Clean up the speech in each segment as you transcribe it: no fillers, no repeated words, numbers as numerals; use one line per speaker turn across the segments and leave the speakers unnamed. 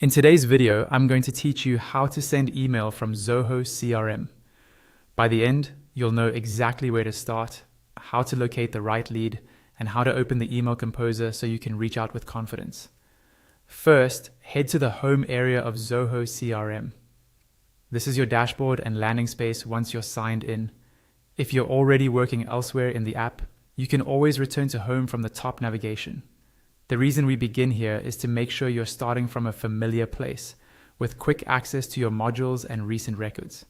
In today's video, I'm going to teach you how to send email from Zoho CRM. By the end, you'll know exactly where to start, how to locate the right lead, and how to open the email composer so you can reach out with confidence. First, head to the home area of Zoho CRM. This is your dashboard and landing space once you're signed in. If you're already working elsewhere in the app, you can always return to home from the top navigation. The reason we begin here is to make sure you're starting from a familiar place, with quick access to your modules and recent records.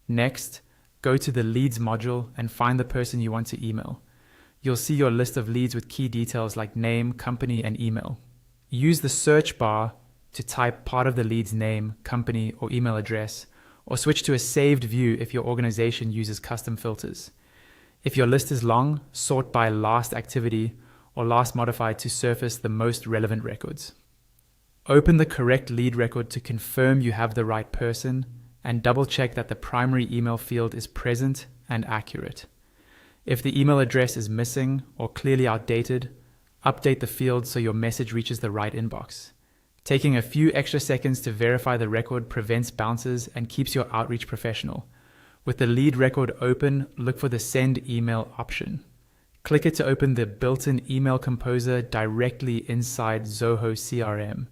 Next, go to the Leads module and find the person you want to email. You'll see your list of leads with key details like name, company, and email. Use the search bar to type part of the lead's name, company, or email address, or switch to a saved view if your organization uses custom filters. If your list is long, sort by last activity or last modified to surface the most relevant records. Open the correct lead record to confirm you have the right person and double check that the primary email field is present and accurate. If the email address is missing or clearly outdated, update the field so your message reaches the right inbox. Taking a few extra seconds to verify the record prevents bounces and keeps your outreach professional. With the lead record open, look for the Send Email option. Click it to open the built-in email composer directly inside Zoho CRM.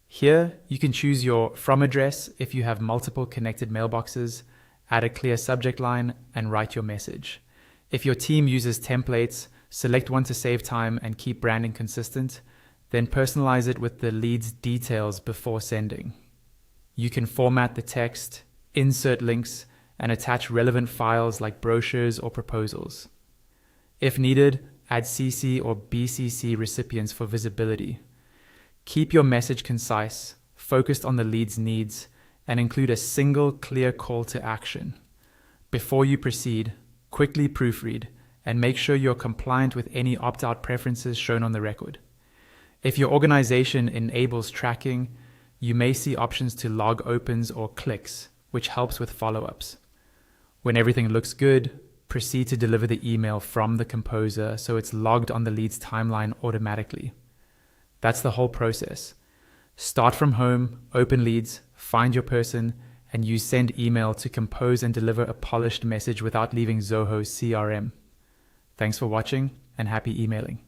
Here, you can choose your from address if you have multiple connected mailboxes, add a clear subject line, and write your message. If your team uses templates, select one to save time and keep branding consistent, then personalize it with the lead's details before sending. You can format the text, insert links, and attach relevant files like brochures or proposals. If needed, add CC or BCC recipients for visibility. Keep your message concise, focused on the lead's needs, and include a single clear call to action. Before you proceed, quickly proofread and make sure you're compliant with any opt-out preferences shown on the record. If your organization enables tracking, you may see options to log opens or clicks, which helps with follow-ups. When everything looks good, proceed to deliver the email from the composer so it's logged on the lead's timeline automatically. That's the whole process. Start from home, open leads, find your person, and use Send Email to compose and deliver a polished message without leaving Zoho CRM. Thanks for watching and happy emailing.